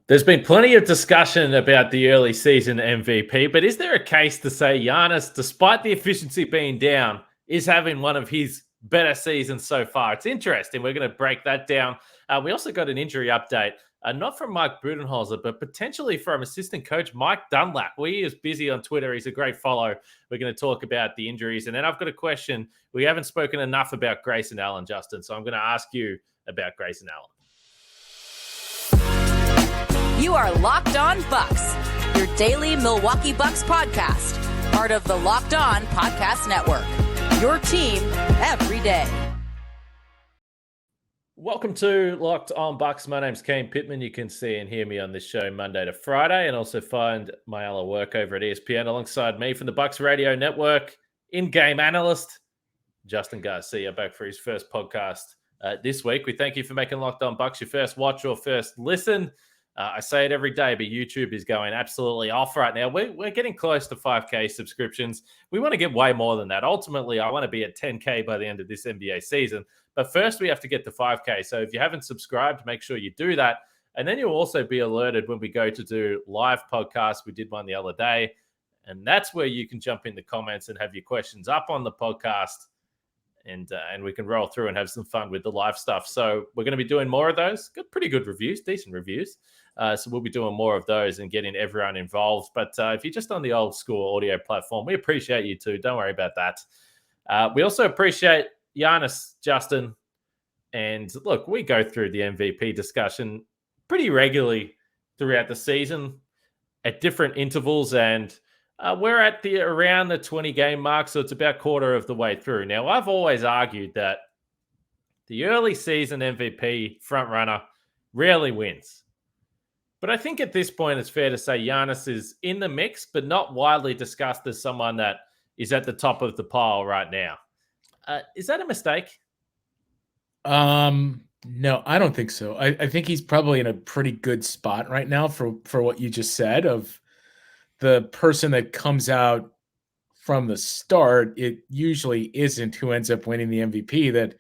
There's been plenty of discussion about the early season MVP, but is there a case to say Giannis, despite the efficiency being down, is having one of his better seasons so far? It's interesting. We're going to break that down. We also got an injury update, not from Mike Budenholzer, but potentially from assistant coach Mike Dunlap. He is busy on Twitter. He's a great follow. We're going to talk about the injuries. And then I've got a question. We haven't spoken enough about Grayson Allen, Justin, so I'm going to ask you about Grayson Allen. You are Locked On Bucks, your daily Milwaukee Bucks podcast, part of the Locked On Podcast Network, your team every day. Welcome to Locked On Bucks. My name's Kane Pittman. You can see and hear me on this show Monday to Friday, and also find my other work over at ESPN alongside me from the Bucks Radio Network, in-game analyst Justin Garcia, back for his first podcast this week. We thank you for making Locked On Bucks your first watch or first listen. I say it every day, but YouTube is going absolutely off right now. We're getting close to 5K subscriptions. We want to get way more than that. Ultimately, I want to be at 10K by the end of this NBA season. But first, we have to get to 5K. So if you haven't subscribed, make sure you do that. And then you'll also be alerted when we go to do live podcasts. We did one the other day. And that's where you can jump in the comments and have your questions up on the podcast. And we can roll through and have some fun with the live stuff. So we're going to be doing more of those. Got pretty good reviews, decent reviews. So we'll be doing more of those and getting everyone involved. But if you're just on the old school audio platform, we appreciate you too. Don't worry about that. We also appreciate Giannis, Justin. And look, we go through the MVP discussion pretty regularly throughout the season at different intervals. And we're at around the 20-game mark, so it's about quarter of the way through. Now, I've always argued that the early season MVP frontrunner rarely wins. But I think at this point, it's fair to say Giannis is in the mix, but not widely discussed as someone that is at the top of the pile right now. Is that a mistake? No, I don't think so. I think he's probably in a pretty good spot right now for what you just said of the person that comes out from the start. It usually isn't who ends up winning the MVP, that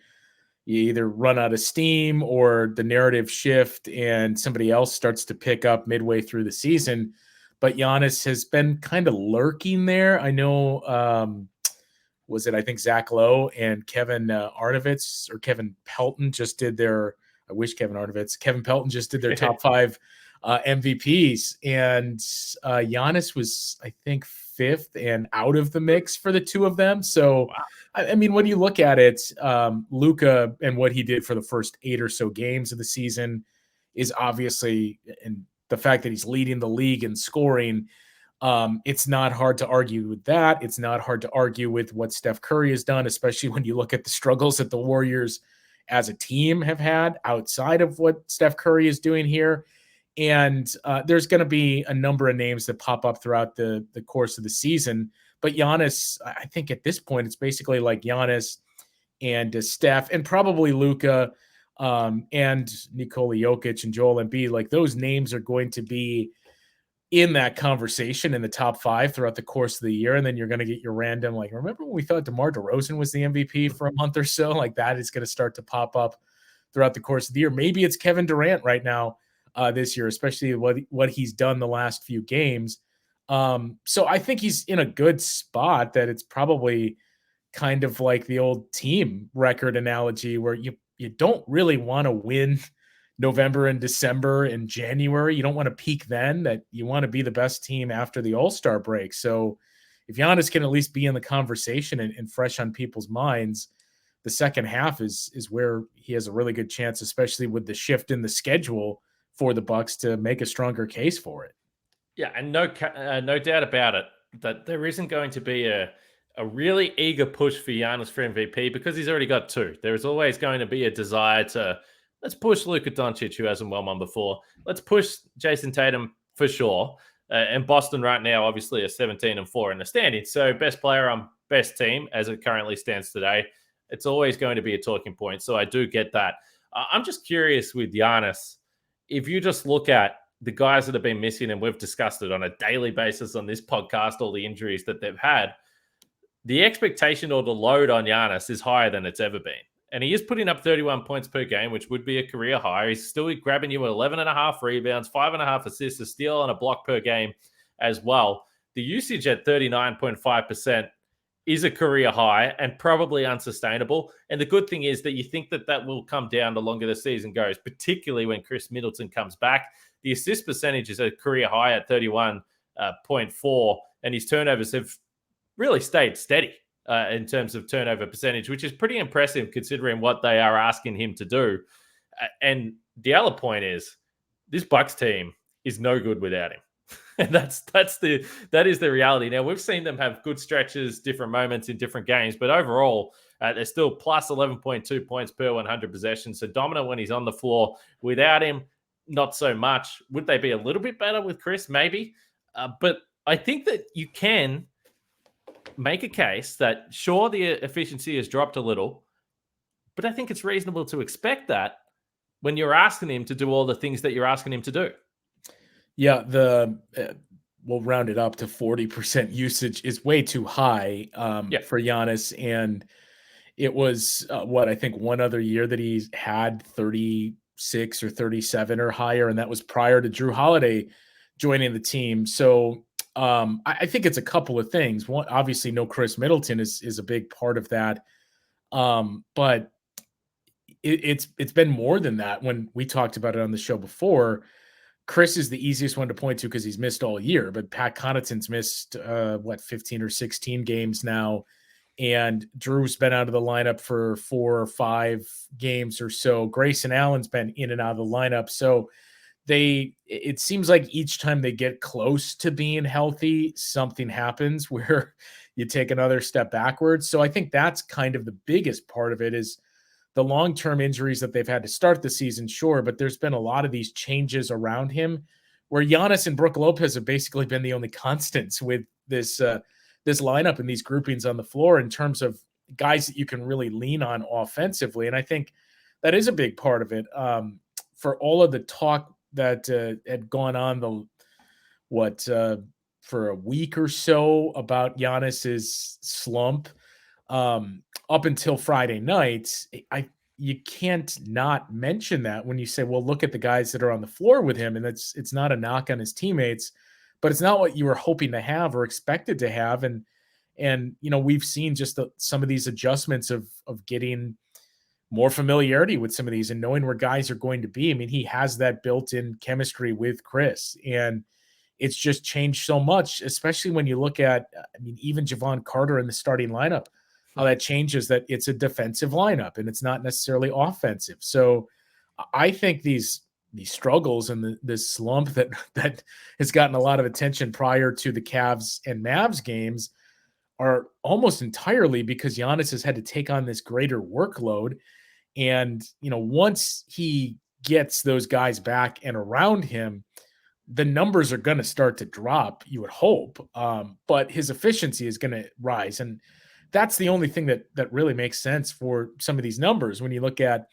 you either run out of steam or the narrative shift and somebody else starts to pick up midway through the season. But Giannis has been kind of lurking there. I know, I think Zach Lowe and Kevin Arnovitz or Kevin Pelton just did their, Kevin Pelton just did their top 5 MVPs. And Giannis was, I think, 5th and out of the mix for the two of them. So, wow. I mean, when you look at it, Luka and what he did for the first 8 or so games of the season is obviously, and the fact that he's leading the league in scoring, it's not hard to argue with that. It's not hard to argue with what Steph Curry has done, especially when you look at the struggles that the Warriors as a team have had outside of what Steph Curry is doing here. And there's going to be a number of names that pop up throughout the course of the season. But Giannis, I think at this point, it's basically like Giannis and Steph and probably Luka and Nikola Jokic and Joel Embiid. Like, those names are going to be in that conversation in the top 5 throughout the course of the year. And then you're going to get your random, like, remember when we thought DeMar DeRozan was the MVP for a month or so? Like, that is going to start to pop up throughout the course of the year. Maybe it's Kevin Durant right now this year, especially what he's done the last few games. So I think he's in a good spot, that it's probably kind of like the old team record analogy where you don't really want to win November and December and January. You don't want to peak then, that you want to be the best team after the All-Star break. So if Giannis can at least be in the conversation and fresh on people's minds, the second half is where he has a really good chance, especially with the shift in the schedule for the Bucks, to make a stronger case for it. Yeah, and no doubt about it that there isn't going to be a really eager push for Giannis for MVP because he's already got 2. There is always going to be a desire to, let's push Luka Doncic, who hasn't won one before. Let's push Jason Tatum for sure. And Boston right now, obviously, are 17-4 in the standings. So best player on best team as it currently stands today. It's always going to be a talking point. So I do get that. I'm just curious with Giannis, if you just look at the guys that have been missing, and we've discussed it on a daily basis on this podcast, all the injuries that they've had, the expectation or the load on Giannis is higher than it's ever been. And he is putting up 31 points per game, which would be a career high. He's still grabbing you at 11.5 rebounds, 5.5 assists, a steal, and a block per game as well. The usage at 39.5% is a career high and probably unsustainable. And the good thing is that you think that that will come down the longer the season goes, particularly when Khris Middleton comes back. The assist percentage is a career high at 31.4, and his turnovers have really stayed steady in terms of turnover percentage, which is pretty impressive considering what they are asking him to do. And the other point is this Bucks team is no good without him. And that is the reality. Now, we've seen them have good stretches, different moments in different games, but overall, they're still plus 11.2 points per 100 possessions. So dominant when he's on the floor. Without him, not so much. Would they be a little bit better with Khris? Maybe. But I think that you can make a case that, sure, the efficiency has dropped a little, but I think it's reasonable to expect that when you're asking him to do all the things that you're asking him to do. Yeah, we'll round it up to 40% usage is way too high for Giannis. And it was, I think one other year that he's had 36 or 37 or higher, and that was prior to Jrue Holiday joining the team. So I think it's a couple of things. One, obviously, no Khris Middleton is a big part of that. But it's been more than that. When we talked about it on the show before, Khris is the easiest one to point to because he's missed all year, but Pat Connaughton's missed 15 or 16 games now, and Drew's been out of the lineup for 4 or 5 games or so. Grayson Allen's been in and out of the lineup. So it seems like each time they get close to being healthy, something happens where you take another step backwards. So I think that's kind of the biggest part of it, is the long-term injuries that they've had to start the season, sure, but there's been a lot of these changes around him where Giannis and Brook Lopez have basically been the only constants with this lineup and these groupings on the floor in terms of guys that you can really lean on offensively. And I think that is a big part of it. For all of the talk that had gone on for a week or so about Giannis's slump, up until Friday night, you can't not mention that when you say, well, look at the guys that are on the floor with him. And it's not a knock on his teammates, but it's not what you were hoping to have or expected to have. And we've seen just some of these adjustments of getting more familiarity with some of these and knowing where guys are going to be. I mean, he has that built-in chemistry with Khris, and it's just changed so much, especially when you look at, even Javon Carter in the starting lineup, how that changes that it's a defensive lineup and it's not necessarily offensive. So I think these struggles and this slump that has gotten a lot of attention prior to the Cavs and Mavs games are almost entirely because Giannis has had to take on this greater workload. And, once he gets those guys back and around him, the numbers are going to start to drop, you would hope. But his efficiency is going to rise. And that's the only thing that really makes sense for some of these numbers. When you look at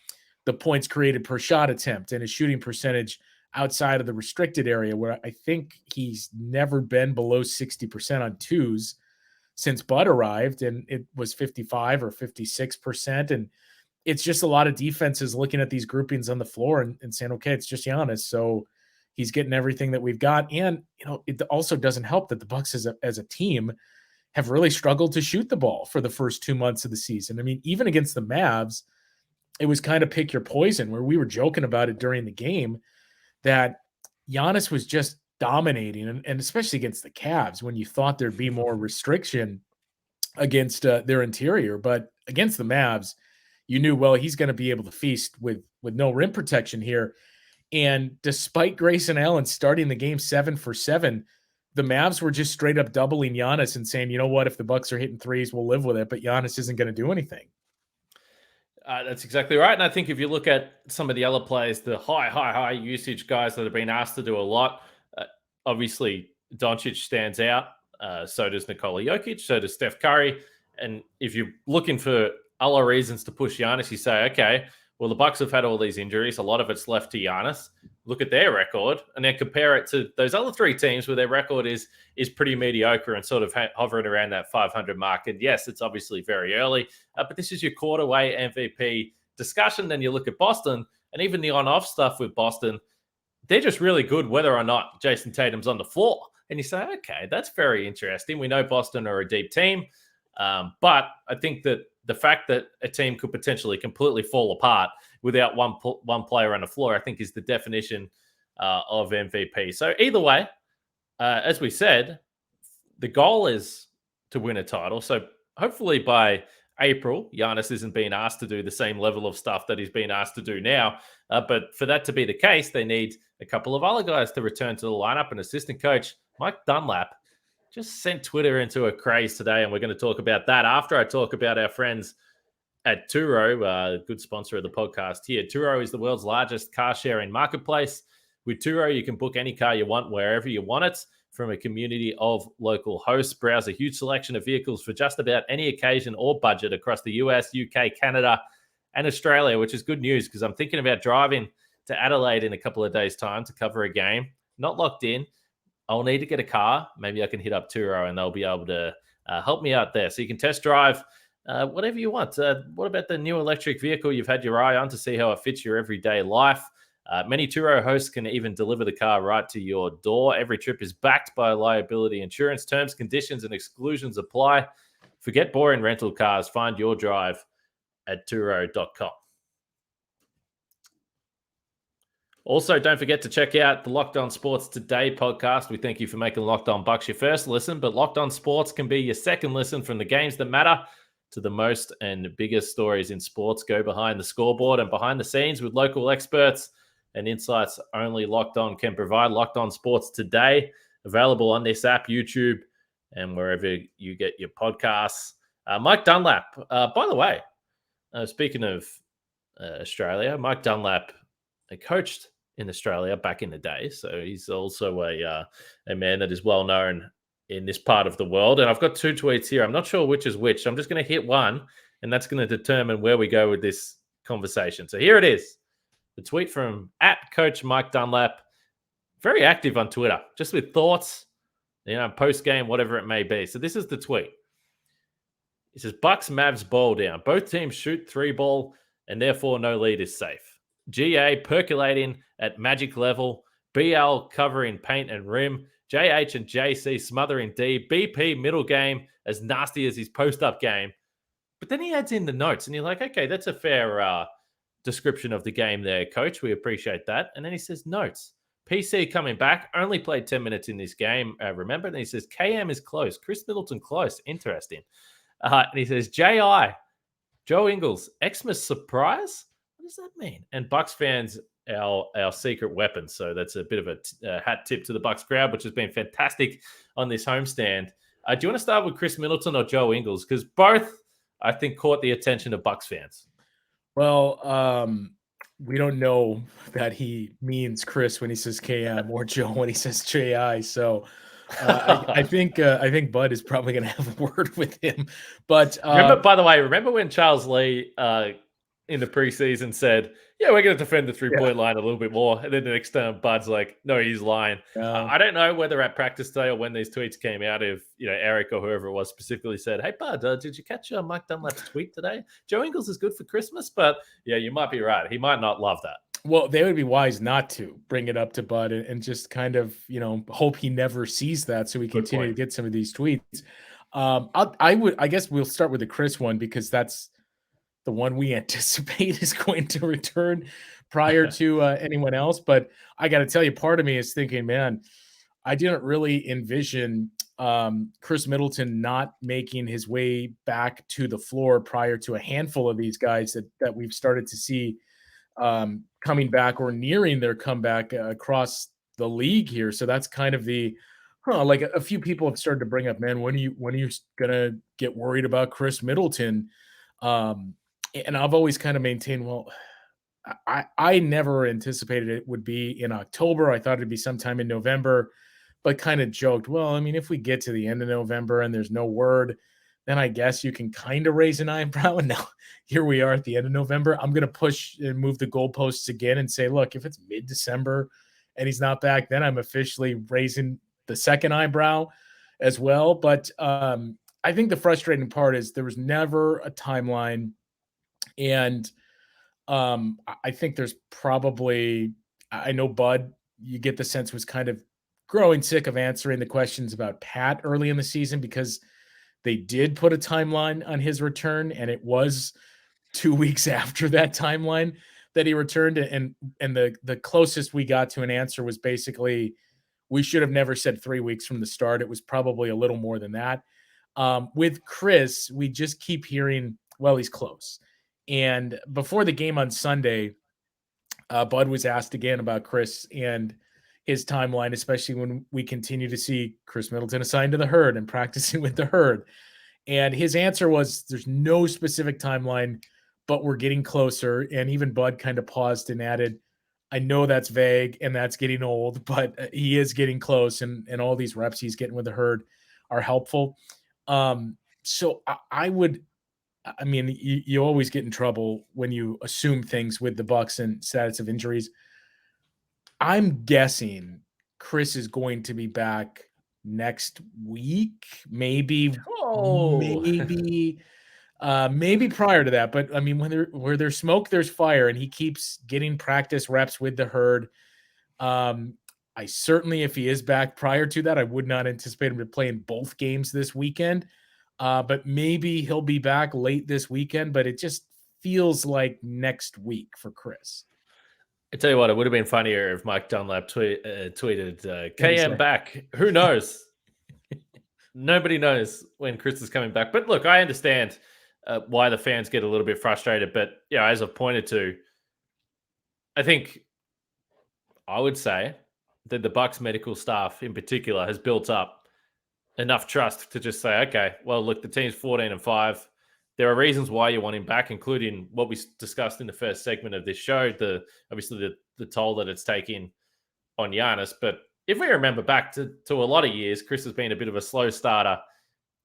the points created per shot attempt and his shooting percentage outside of the restricted area, where I think he's never been below 60% on twos since Bud arrived, and it was 55 or 56%. And it's just a lot of defenses looking at these groupings on the floor and saying, okay, it's just Giannis. So he's getting everything that we've got. And, it also doesn't help that the Bucks as a team have really struggled to shoot the ball for the first 2 months of the season. Even against the Mavs, it was kind of pick your poison, where we were joking about it during the game that Giannis was just dominating, and especially against the Cavs when you thought there'd be more restriction against their interior. But against the Mavs, you knew, well, he's going to be able to feast with no rim protection here. And despite Grayson Allen starting the game 7 for 7, the Mavs were just straight up doubling Giannis and saying, you know what, if the Bucks are hitting threes, we'll live with it. But Giannis isn't going to do anything. That's exactly right. And I think if you look at some of the other players, the high usage guys that have been asked to do a lot, obviously Doncic stands out. So does Nikola Jokic. So does Steph Curry. And if you're looking for other reasons to push Giannis, you say, okay, well, the Bucks have had all these injuries. A lot of it's left to Giannis. look at their record and then compare it to those other three teams where their record is pretty mediocre and sort of hovering around that 500 mark. And yes, it's obviously very early, but this is your quarterway MVP discussion. Then you look at Boston and even the on-off stuff with Boston, they're just really good whether or not Jason Tatum's on the floor. And you say, okay, that's very interesting. We know Boston are a deep team, but I think that the fact that a team could potentially completely fall apart without one player on the floor, I think is the definition of MVP. So either way, as we said, the goal is to win a title. So hopefully by April, Giannis isn't being asked to do the same level of stuff that he's being asked to do now. But for that to be the case, they need a couple of other guys to return to the lineup. And assistant coach Mike Dunlap just sent Twitter into a craze today, and we're going to talk about that after I talk about our friends at Turo, a good sponsor of the podcast here. Turo is the world's largest car-sharing marketplace. With Turo, you can book any car you want wherever you want it from a community of local hosts. Browse a huge selection of vehicles for just about any occasion or budget across the US, UK, Canada, and Australia, which is good news because I'm thinking about driving to Adelaide in a couple of days' time to cover a game. Not locked in. I'll need to get a car. Maybe I can hit up Turo and they'll be able to help me out there. So you can test drive whatever you want. What about the new electric vehicle you've had your eye on to see how it fits your everyday life? Many Turo hosts can even deliver the car right to your door. Every trip is backed by liability insurance. Terms, conditions, and exclusions apply. Forget boring rental cars. Find your drive at Turo.com. Also, don't forget to check out the Locked On Sports Today podcast. We thank you for making Locked On Bucks your first listen, but Locked On Sports can be your second listen. From the games that matter to the most and biggest stories in sports. Go behind the scoreboard and behind the scenes with local experts and insights only Locked On can provide. Locked On Sports Today, available on this app, YouTube, and wherever you get your podcasts. Mike Dunlap, by the way, speaking of Australia, Mike Dunlap coached in Australia back in the day. So he's also a man that is well known in this part of the world. And I've got two tweets here. I'm not sure which is which. I'm just going to hit one, and that's going to determine where we go with this conversation. So here it is. The tweet from @Coach Mike Dunlap. Very active on Twitter, just with thoughts, post-game, whatever it may be. So this is the tweet. It says, Bucks Mavs ball down. Both teams shoot three ball, and therefore no lead is safe. GA percolating at magic level. BL covering paint and rim. JH and JC smothering D. BP middle game as nasty as his post-up game. But then he adds in the notes, and you're like, okay, that's a fair description of the game there, Coach. We appreciate that. And then he says notes. PC coming back, only played 10 minutes in this game, remember? And he says KM is close. Khris Middleton close. Interesting. And he says JI, Joe Ingles, Xmas surprise? What does that mean? And Bucks fans, our secret weapon. So that's a bit of a hat tip to the Bucks crowd, which has been fantastic on this homestand. Do you want to start with Khris Middleton or Joe Ingles? Because both, I think, caught the attention of Bucks fans. Well, we don't know that he means Chris when he says KM or Joe when he says JI. So I think Bud is probably going to have a word with him. But remember when Charles Lee in the preseason said, yeah, we're going to defend the three-point line a little bit more. And then the next time Bud's like, no, he's lying. I don't know whether at practice day or when these tweets came out, if Eric or whoever it was specifically said, hey, Bud, did you catch Mike Dunlap's tweet today? Joe Ingles is good for Christmas, but yeah, you might be right. He might not love that. Well, they would be wise not to bring it up to Bud and just kind of, hope he never sees that so we continue to get some of these tweets. I guess we'll start with the Chris one because that's the one we anticipate is going to return prior to anyone else. But I got to tell you, part of me is thinking, man, I didn't really envision Khris Middleton not making his way back to the floor prior to a handful of these guys that we've started to see coming back or nearing their comeback across the league here. So that's kind of like a few people have started to bring up, man, when are you going to get worried about Khris Middleton? And I've always kind of maintained, well, I never anticipated it would be in October. I thought it'd be sometime in November, but kind of joked, well, I mean, if we get to the end of November and there's no word, then I guess you can kind of raise an eyebrow. And now here we are at the end of November. I'm going to push and move the goalposts again and say, look, if it's mid-December and he's not back, then I'm officially raising the second eyebrow as well. But I think the frustrating part is there was never a timeline. And I think there's probably, I know Bud, you get the sense, was kind of growing sick of answering the questions about Pat early in the season, because they did put a timeline on his return, and it was 2 weeks after that timeline that he returned. And the closest we got to an answer was basically, we should have never said 3 weeks from the start. It was probably a little more than that. With Khris, we just keep hearing, well, he's close. And before the game on Sunday, Bud was asked again about Khris and his timeline, especially when we continue to see Khris Middleton assigned to the Herd and practicing with the Herd. And his answer was, there's no specific timeline, but we're getting closer. And even Bud kind of paused and added, I know that's vague and that's getting old, but he is getting close, and all these reps he's getting with the Herd are helpful. So I mean, you always get in trouble when you assume things with the Bucks and status of injuries. I'm guessing Khris is going to be back next week, maybe prior to that. But I mean, where there's smoke, there's fire, and he keeps getting practice reps with the Herd. I certainly, if he is back prior to that, I would not anticipate him to play in both games this weekend. But maybe he'll be back late this weekend, but it just feels like next week for Khris. I tell you what, it would have been funnier if Mike Dunlap tweeted, KM back. Who knows? Nobody knows when Khris is coming back. But look, I understand why the fans get a little bit frustrated. But yeah, as I've pointed to, I think I would say that the Bucks medical staff in particular has built up enough trust to just say, okay, well, look, the team's 14-5. There are reasons why you want him back, including what we discussed in the first segment of this show, obviously the toll that it's taking on Giannis. But if we remember back to a lot of years, Khris has been a bit of a slow starter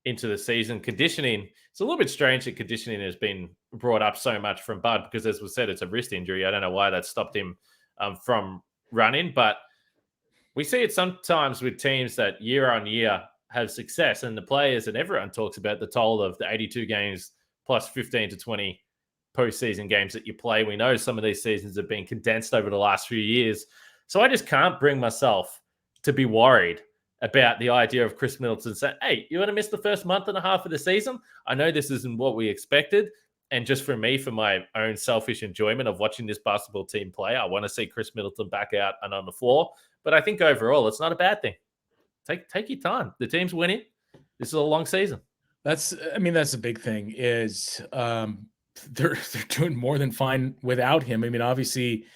into the season. Conditioning, it's a little bit strange that conditioning has been brought up so much from Bud, because as we said, it's a wrist injury. I don't know why that stopped him from running, but we see it sometimes with teams that year on year have success, and the players and everyone talks about the toll of the 82 games plus 15 to 20 postseason games that you play. We know some of these seasons have been condensed over the last few years. So I just can't bring myself to be worried about the idea of Khris Middleton saying, hey, you want to miss the first month and a half of the season? I know this isn't what we expected. And just for me, for my own selfish enjoyment of watching this basketball team play, I want to see Khris Middleton back out and on the floor. But I think overall, it's not a bad thing. Take your time. The team's winning. This is a long season. That's the big thing is they're doing more than fine without him. I mean, obviously,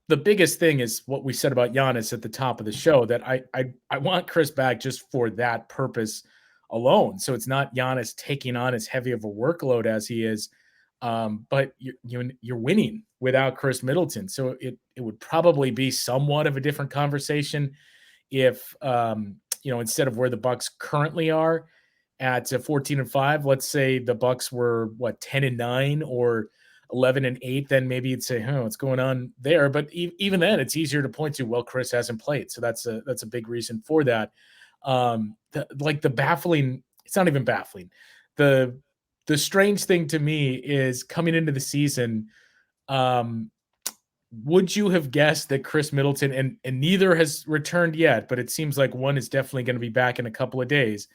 the biggest thing is what we said about Giannis at the top of the show, that I want Khris back just for that purpose alone. So it's not Giannis taking on as heavy of a workload as he is, but you're winning without Khris Middleton. So it would probably be somewhat of a different conversation if instead of where the Bucks currently are at 14-5, let's say the Bucks were 10-9 or 11-8, then maybe you'd say, what's going on there? But even then, it's easier to point to, well, Khris hasn't played, so that's a big reason for that. The baffling, it's not even baffling. The strange thing to me is coming into the season, would you have guessed that Khris Middleton, and neither has returned yet, but it seems like one is definitely going to be back in a couple of days.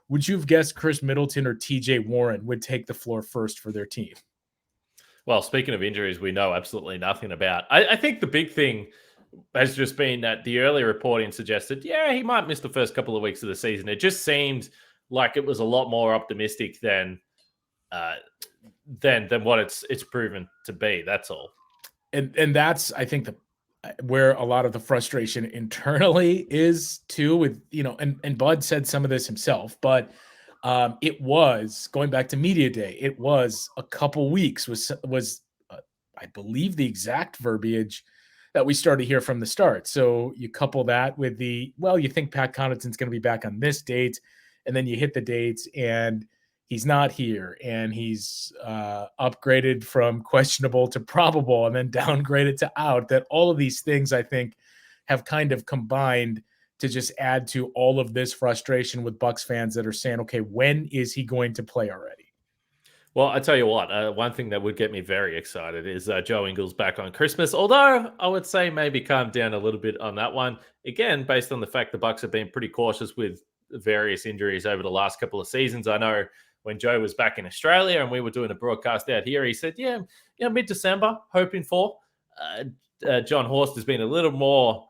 Would you have guessed Khris Middleton or TJ Warren would take the floor first for their team? Well, speaking of injuries, we know absolutely nothing about. I think the big thing has just been that the early reporting suggested, he might miss the first couple of weeks of the season. It just seemed like it was a lot more optimistic than what it's proven to be. That's all. And that's, I think, where a lot of the frustration internally is too, with, and Bud said some of this himself, but it was going back to media day. It was a couple weeks was I believe the exact verbiage that we started to hear from the start. So you couple that with you think Pat Connaughton's going to be back on this date, and then you hit the dates and he's not here, and he's upgraded from questionable to probable and then downgraded to out, that all of these things, I think, have kind of combined to just add to all of this frustration with Bucks fans that are saying, okay, when is he going to play already? Well, I tell you what, one thing that would get me very excited is Joe Ingles back on Christmas. Although I would say maybe calm down a little bit on that one. Again, based on the fact the Bucks have been pretty cautious with various injuries over the last couple of seasons. I know when Joe was back in Australia and we were doing a broadcast out here, he said, mid-December, hoping for. John Horst has been a little more,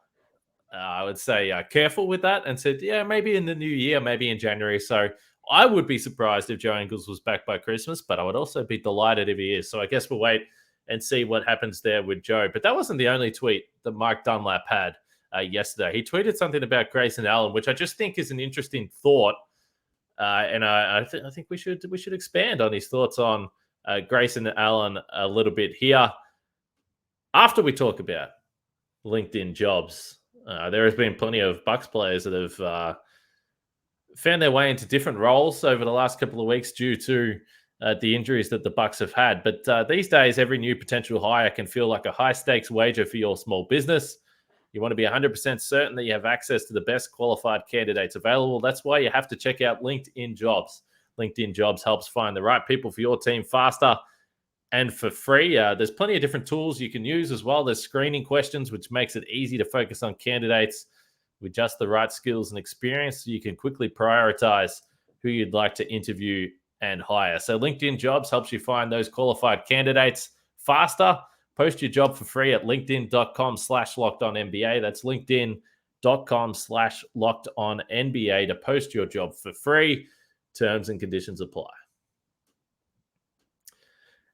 I would say, careful with that and said, maybe in the new year, maybe in January. So I would be surprised if Joe Ingles was back by Christmas, but I would also be delighted if he is. So I guess we'll wait and see what happens there with Joe. But that wasn't the only tweet that Mike Dunlap had yesterday. He tweeted something about Grayson Allen, which I just think is an interesting thought. And I think we should expand on his thoughts on Grayson Allen a little bit here. After we talk about LinkedIn jobs, there has been plenty of Bucks players that have found their way into different roles over the last couple of weeks due to the injuries that the Bucks have had. But these days, every new potential hire can feel like a high-stakes wager for your small business. You want to be 100% certain that you have access to the best qualified candidates available. That's why you have to check out LinkedIn Jobs. LinkedIn Jobs helps find the right people for your team faster and for free. There's plenty of different tools you can use as well. There's screening questions, which makes it easy to focus on candidates with just the right skills and experience, so you can quickly prioritize who you'd like to interview and hire. So LinkedIn Jobs helps you find those qualified candidates faster. Post your job for free at linkedin.com/lockedonnba. That's linkedin.com/lockedonnba to post your job for free. Terms and conditions apply.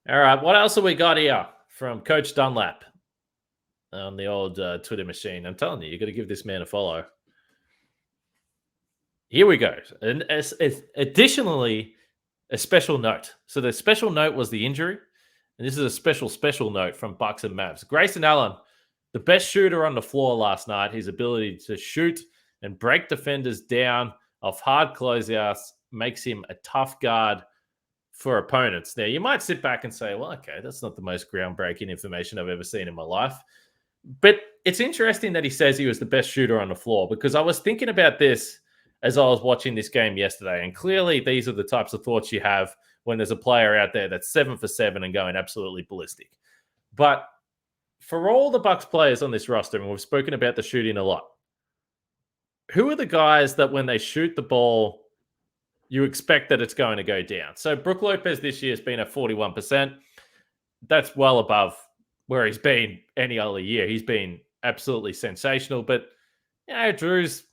All right, what else have we got here from Coach Dunlap on the old Twitter machine? I'm telling you, got to give this man a follow. Here we go. And additionally, a special note. So the special note was the injury. And this is a special note from Bucks and Mavs. Grayson Allen, the best shooter on the floor last night. His ability to shoot and break defenders down off hard closeouts makes him a tough guard for opponents. Now, you might sit back and say, well, okay, that's not the most groundbreaking information I've ever seen in my life. But it's interesting that he says he was the best shooter on the floor, because I was thinking about this as I was watching this game yesterday. And clearly, these are the types of thoughts you have when there's a player out there that's 7 for 7 and going absolutely ballistic. But for all the Bucks players on this roster, and we've spoken about the shooting a lot, who are the guys that when they shoot the ball, you expect that it's going to go down? So Brook Lopez this year has been at 41%. That's well above where he's been any other year. He's been absolutely sensational. But, Drew's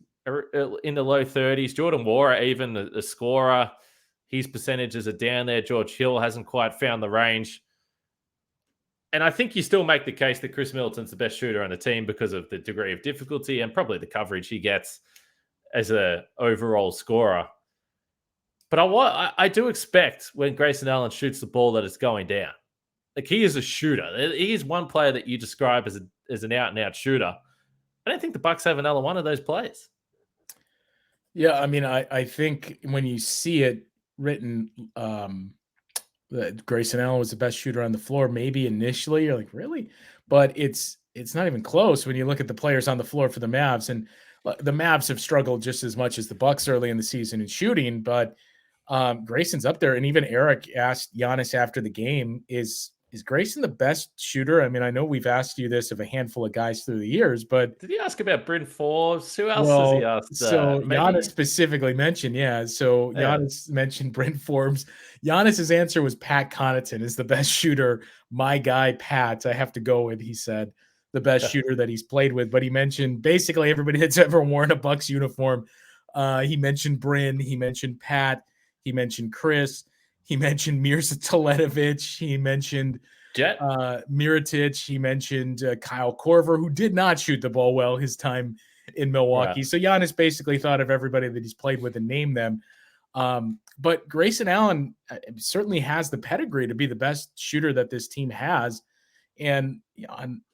in the low 30s. Jordan Wara, even the scorer, his percentages are down there. George Hill hasn't quite found the range. And I think you still make the case that Khris Middleton's the best shooter on the team because of the degree of difficulty and probably the coverage he gets as an overall scorer. But I do expect when Grayson Allen shoots the ball that it's going down. Like, he is a shooter. He is one player that you describe as an out-and-out shooter. I don't think the Bucks have another one of those players. Yeah, I mean, I think when you see it written that Grayson Allen was the best shooter on the floor, maybe initially you're like, really? But it's not even close when you look at the players on the floor for the Mavs. And the Mavs have struggled just as much as the Bucks early in the season in shooting, but Grayson's up there. And even Eric asked Giannis after the game, is Grayson the best shooter? I mean, I know we've asked you this of a handful of guys through the years, but did he ask about Bryn Forbes? Who else has he asked? So Giannis specifically mentioned, Giannis mentioned Bryn Forbes. Giannis's answer was Pat Connaughton is the best shooter. My guy, Pat, I have to go with, he said, the best shooter that he's played with. But he mentioned basically everybody that's ever worn a Bucks uniform. He mentioned Bryn. He mentioned Pat. He mentioned Chris. He mentioned Mirza Teletovic. He mentioned Jet Mirotic. He mentioned Kyle Korver, who did not shoot the ball well his time in Milwaukee. Right. So Giannis basically thought of everybody that he's played with and named them. But Grayson Allen certainly has the pedigree to be the best shooter that this team has. And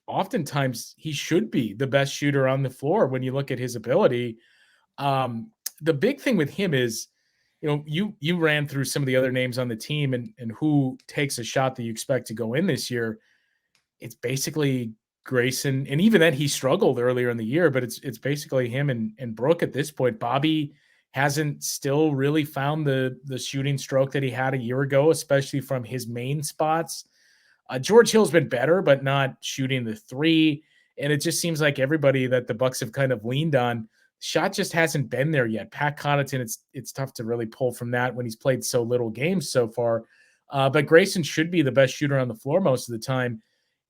oftentimes he should be the best shooter on the floor when you look at his ability. The big thing with him is you ran through some of the other names on the team and who takes a shot that you expect to go in this year. It's basically Grayson, and even then he struggled earlier in the year, but it's basically him and Brooke at this point. Bobby hasn't still really found the shooting stroke that he had a year ago, especially from his main spots. George Hill's been better, but not shooting the three. And it just seems like everybody that the Bucks have kind of leaned on, shot just hasn't been there yet. Pat Connaughton, it's tough to really pull from that when he's played so little games so far. But Grayson should be the best shooter on the floor most of the time.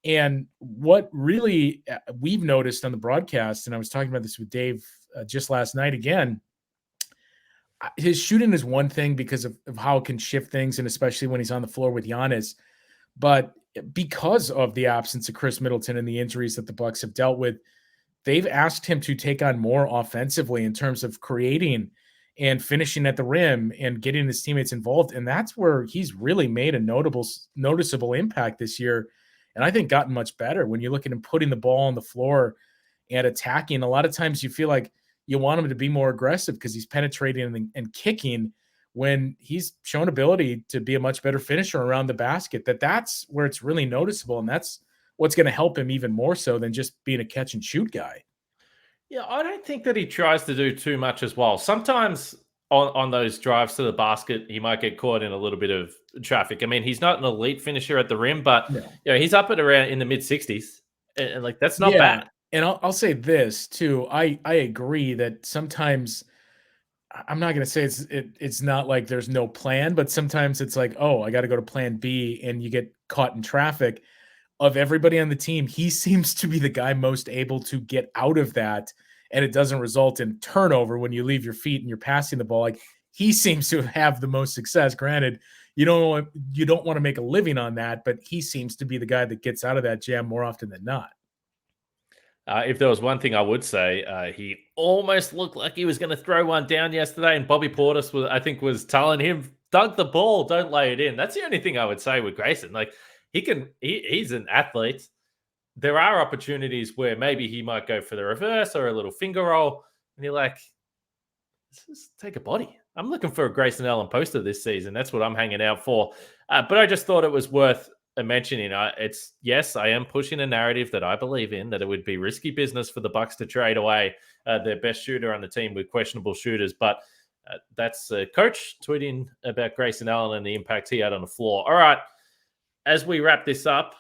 And what really we've noticed on the broadcast, and I was talking about this with Dave just last night again, his shooting is one thing because of how it can shift things, and especially when he's on the floor with Giannis. But because of the absence of Khris Middleton and the injuries that the Bucks have dealt with, they've asked him to take on more offensively in terms of creating and finishing at the rim and getting his teammates involved. And that's where he's really made a noticeable impact this year. And I think gotten much better when you look at him putting the ball on the floor and attacking. A lot of times you feel like you want him to be more aggressive because he's penetrating and kicking, when he's shown ability to be a much better finisher around the basket. That's where it's really noticeable. And that's what's going to help him even more so than just being a catch and shoot guy. Yeah, I don't think that he tries to do too much as well. Sometimes on those drives to the basket, he might get caught in a little bit of traffic. I mean, he's not an elite finisher at the rim, but he's up at around in the mid 60s. And like, that's not bad. And I'll say this too. I agree that sometimes, I'm not going to say it's not like there's no plan, but sometimes it's like, oh, I got to go to plan B, and you get caught in traffic. Of everybody on the team, he seems to be the guy most able to get out of that, and it doesn't result in turnover when you leave your feet and you're passing the ball. Like, he seems to have the most success. Granted, you don't want to make a living on that, but he seems to be the guy that gets out of that jam more often than not. If there was one thing I would say, he almost looked like he was going to throw one down yesterday, and Bobby Portis was telling him, "Dunk the ball, don't lay it in." That's the only thing I would say with Grayson. Like, he's an athlete. There are opportunities where maybe he might go for the reverse or a little finger roll, and you're like, just take a body. I'm looking for a Grayson Allen poster this season. That's what I'm hanging out for. But I just thought it was worth mentioning. Yes, I am pushing a narrative that I believe in, that it would be risky business for the Bucks to trade away their best shooter on the team with questionable shooters. But that's a coach tweeting about Grayson Allen and the impact he had on the floor. All right. As we wrap this up,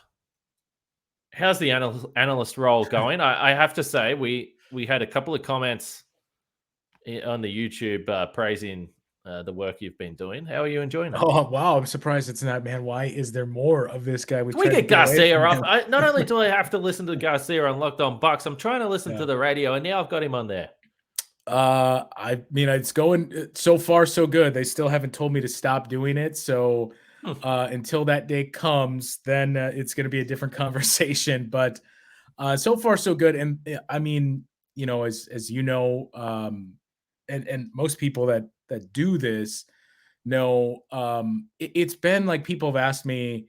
how's the analyst role going? I have to say, we had a couple of comments on the YouTube praising the work you've been doing. How are you enjoying it? Oh, wow. I'm surprised it's not, man. Why is there more of this guy? We get Garcia off. Not only do I have to listen to Garcia on Locked On Bucks, I'm trying to listen to the radio, and now I've got him on there. I mean, it's going so far so good. They still haven't told me to stop doing it. So until that day comes, then it's going to be a different conversation. But so far so good. And I mean, as you know, and most people that do this know, it's been like, people have asked me,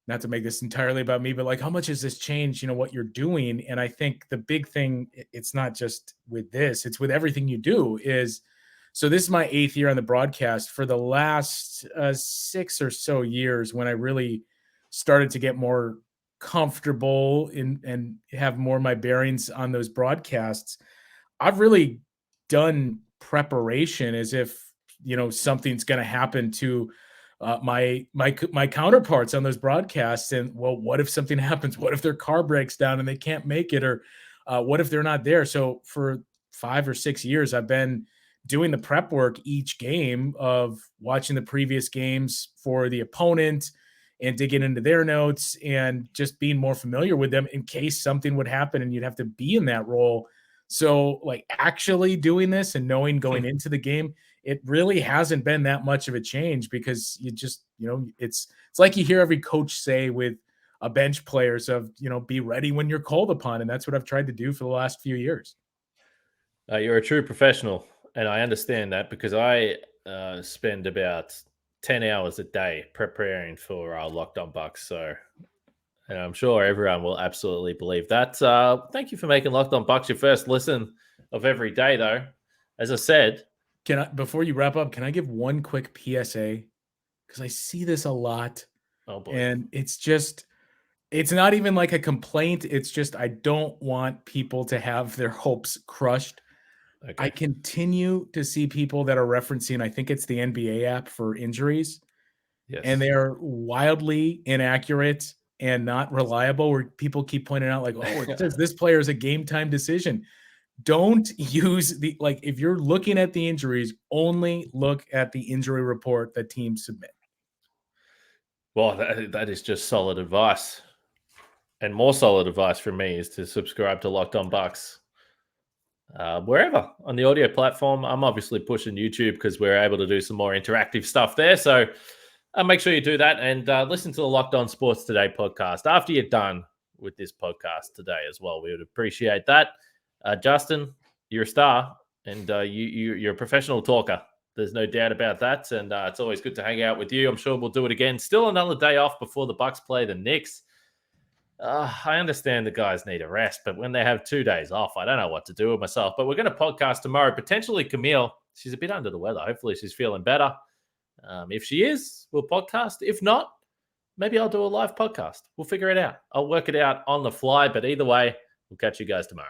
not to make this entirely about me, but like, how much has this changed, what you're doing? And I think the big thing, it's not just with this, it's with everything you do is, so this is my 8th year on the broadcast. For the last 6 or so years, when I really started to get more comfortable and have more of my bearings on those broadcasts, I've really done preparation as if, something's going to happen to my counterparts on those broadcasts. And well, what if something happens? What if their car breaks down and they can't make it? Or what if they're not there? So for 5 or 6 years, I've been doing the prep work each game of watching the previous games for the opponent and digging into their notes and just being more familiar with them in case something would happen and you'd have to be in that role. So like, actually doing this and knowing going into the game, it really hasn't been that much of a change, because you just, it's like you hear every coach say with a bench players of, be ready when you're called upon. And that's what I've tried to do for the last few years. You're a true professional. And I understand that, because I spend about 10 hours a day preparing for our Locked On Bucks. So, and I'm sure everyone will absolutely believe that. Thank you for making Locked On Bucks your first listen of every day, though. As I said, before you wrap up, can I give one quick PSA? Because I see this a lot. Oh boy. And it's not even like a complaint. It's just I don't want people to have their hopes crushed. Okay. I continue to see people that are referencing, I think it's the NBA app for injuries. Yes. And they are wildly inaccurate and not reliable, where people keep pointing out like, oh, it says this player is a game time decision. Don't use if you're looking at the injuries, only look at the injury report that teams submit. Well, that is just solid advice. And more solid advice from me is to subscribe to Locked On Bucks. Wherever on the audio platform. I'm obviously pushing YouTube because we're able to do some more interactive stuff there. So make sure you do that and listen to the Locked On Sports Today podcast after you're done with this podcast today as well. We would appreciate that. Justin, you're a star and you're a professional talker. There's no doubt about that. And it's always good to hang out with you. I'm sure we'll do it again. Still another day off before the Bucks play the Knicks. I understand the guys need a rest, but when they have 2 days off, I don't know what to do with myself. But we're going to podcast tomorrow. Potentially Camille. She's a bit under the weather. Hopefully she's feeling better. If she is, we'll podcast. If not, maybe I'll do a live podcast. We'll figure it out. I'll work it out on the fly. But either way, we'll catch you guys tomorrow.